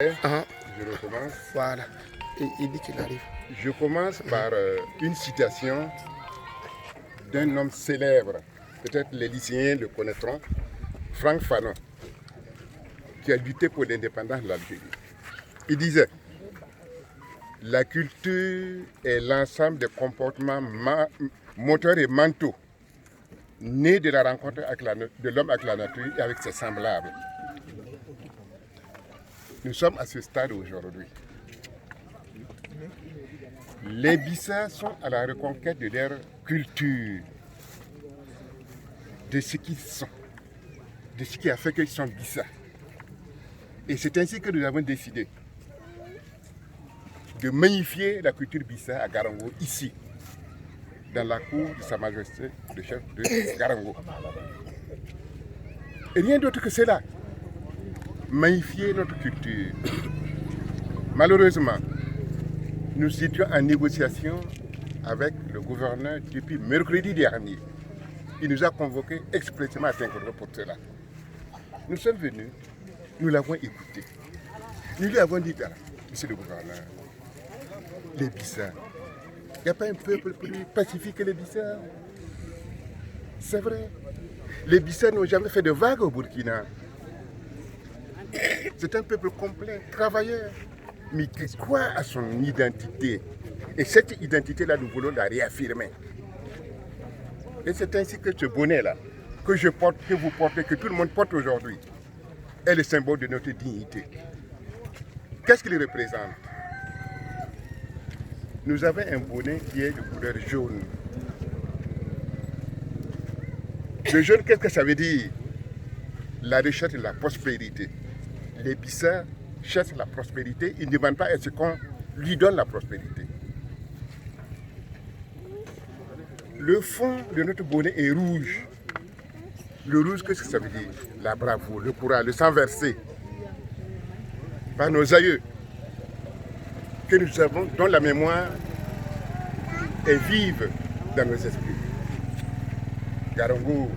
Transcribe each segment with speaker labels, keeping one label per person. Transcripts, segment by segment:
Speaker 1: Je recommence.
Speaker 2: Voilà. Et il dit qu'il arrive.
Speaker 1: Je commence par une citation d'un homme célèbre. Peut-être les lycéens le connaîtront. Franck Fanon, qui a lutté pour l'indépendance de l'Algérie. Il disait: la culture est l'ensemble des comportements moteurs et mentaux nés de la rencontre de l'homme avec la nature et avec ses semblables. Nous sommes à ce stade aujourd'hui. Les Bissas sont à la reconquête de leur culture, de ce qu'ils sont, de ce qui a fait qu'ils sont Bissas. Et c'est ainsi que nous avons décidé de magnifier la culture Bissa à Garango, ici, dans la cour de Sa Majesté le chef de Garango. Et rien d'autre que cela. Magnifier notre culture. Malheureusement, nous étions en négociation avec le gouverneur depuis mercredi dernier. Il nous a convoqués expressément à Tinkourou pour cela. Nous sommes venus, nous l'avons écouté. Nous lui avons dit: monsieur le gouverneur, les Bissas, il n'y a pas un peuple plus pacifique que les Bissas. C'est vrai. Les Bissas n'ont jamais fait de vagues au Burkina. C'est un peuple complet, travailleur, mais qui croit à son identité. Et cette identité-là, nous voulons la réaffirmer. Et c'est ainsi que ce bonnet-là, que je porte, que vous portez, que tout le monde porte aujourd'hui, est le symbole de notre dignité. Qu'est-ce qu'il représente? Nous avons un bonnet qui est de couleur jaune. Le jaune, qu'est-ce que ça veut dire? La recherche de la prospérité. Les Bissas cherchent la prospérité, ils ne demandent pas à ce qu'on lui donne la prospérité. Le fond de notre bonnet est rouge. Le rouge, qu'est-ce que ça veut dire? La bravoure, le courage, le sang versé par nos aïeux, que nous avons, dont la mémoire est vive dans nos esprits. Garango,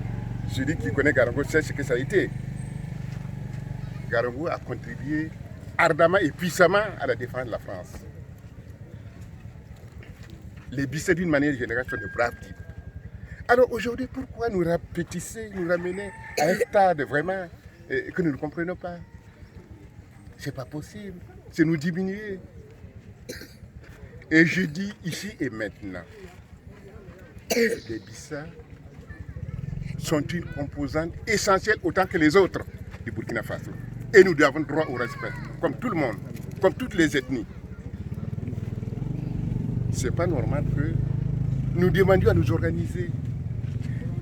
Speaker 1: celui qui connaît Garango sait ce que ça a été. Garango a contribué ardemment et puissamment à la défense de la France. Les Bissas, d'une manière générale, sont de braves types. Alors aujourd'hui, pourquoi nous rapetisser, nous ramener à un stade vraiment que nous ne comprenons pas? C'est pas possible. C'est nous diminuer. Et je dis ici et maintenant, les Bissas sont une composante essentielle autant que les autres du Burkina Faso. Et nous avons droit au respect, comme tout le monde, comme toutes les ethnies. C'est pas normal que nous demandions à nous organiser.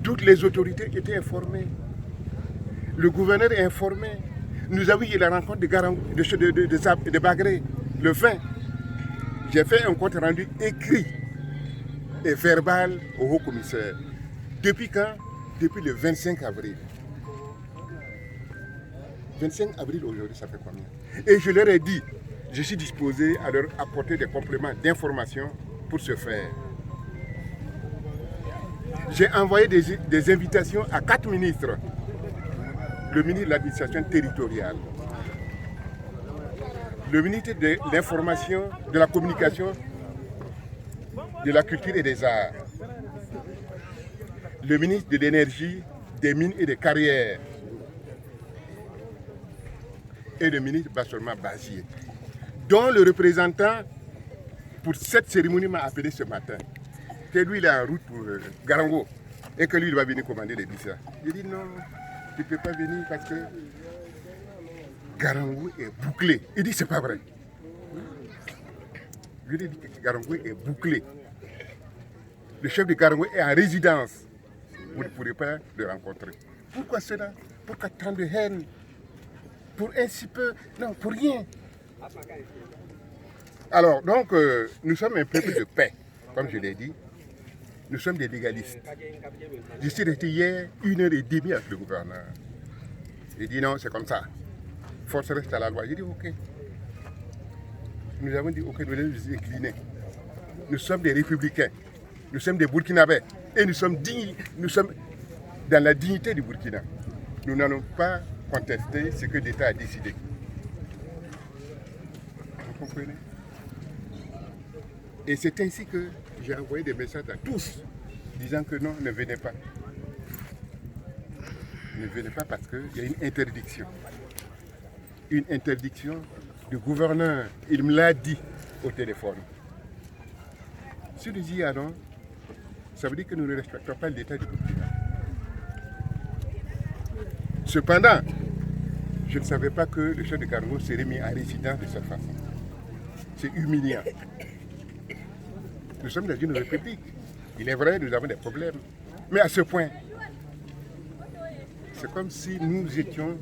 Speaker 1: Toutes les autorités étaient informées. Le gouverneur est informé. Nous avons eu la rencontre de Bagré, le 20. J'ai fait un compte rendu écrit et verbal au haut commissaire. Depuis quand? Depuis le 25 avril. 25 avril aujourd'hui, ça fait combien? Et je leur ai dit, je suis disposé à leur apporter des compléments d'information pour ce faire. J'ai envoyé des invitations à 4 ministres. Le ministre de l'administration territoriale, le ministre de l'information, de la communication, de la culture et des arts, le ministre de l'énergie, des mines et des carrières, et le ministre Bassolma Bazié, dont le représentant pour cette cérémonie m'a appelé ce matin, que lui il est en route pour Garango, et que lui il va venir commander les Bissas. J'ai dit non, tu ne peux pas venir parce que Garango est bouclé. Il dit c'est pas vrai. Je lui ai dit que Garango est bouclé. Le chef de Garango est en résidence. Vous ne pourrez pas le rencontrer. Pourquoi cela? Pourquoi tant de haine? Pour un si peu? Non, pour rien. Alors, donc, nous sommes un peuple de paix, comme je l'ai dit. Nous sommes des légalistes. Je suis resté hier 1h30 avec le gouverneur. Il dit non, c'est comme ça. Force reste à la loi. J'ai dit ok. Nous avons dit ok, nous allons nous incliner. Nous sommes des républicains. Nous sommes des Burkinabés. Et nous sommes dignes, nous sommes dans la dignité du Burkina. Nous n'allons pas contester ce que l'État a décidé. comprenez? Et c'est ainsi que j'ai envoyé des messages à tous, disant que non, ne venez pas. Ne venez pas parce qu'il y a une interdiction. Une interdiction du gouverneur. Il me l'a dit au téléphone. Si nous y allons, ça veut dire que nous ne respectons pas l'état du Burkina. Cependant, je ne savais pas que le chef de Cargo serait mis en résidence de cette façon. C'est humiliant. Nous sommes dans une république. Il est vrai, nous avons des problèmes. Mais à ce point, c'est comme si nous étions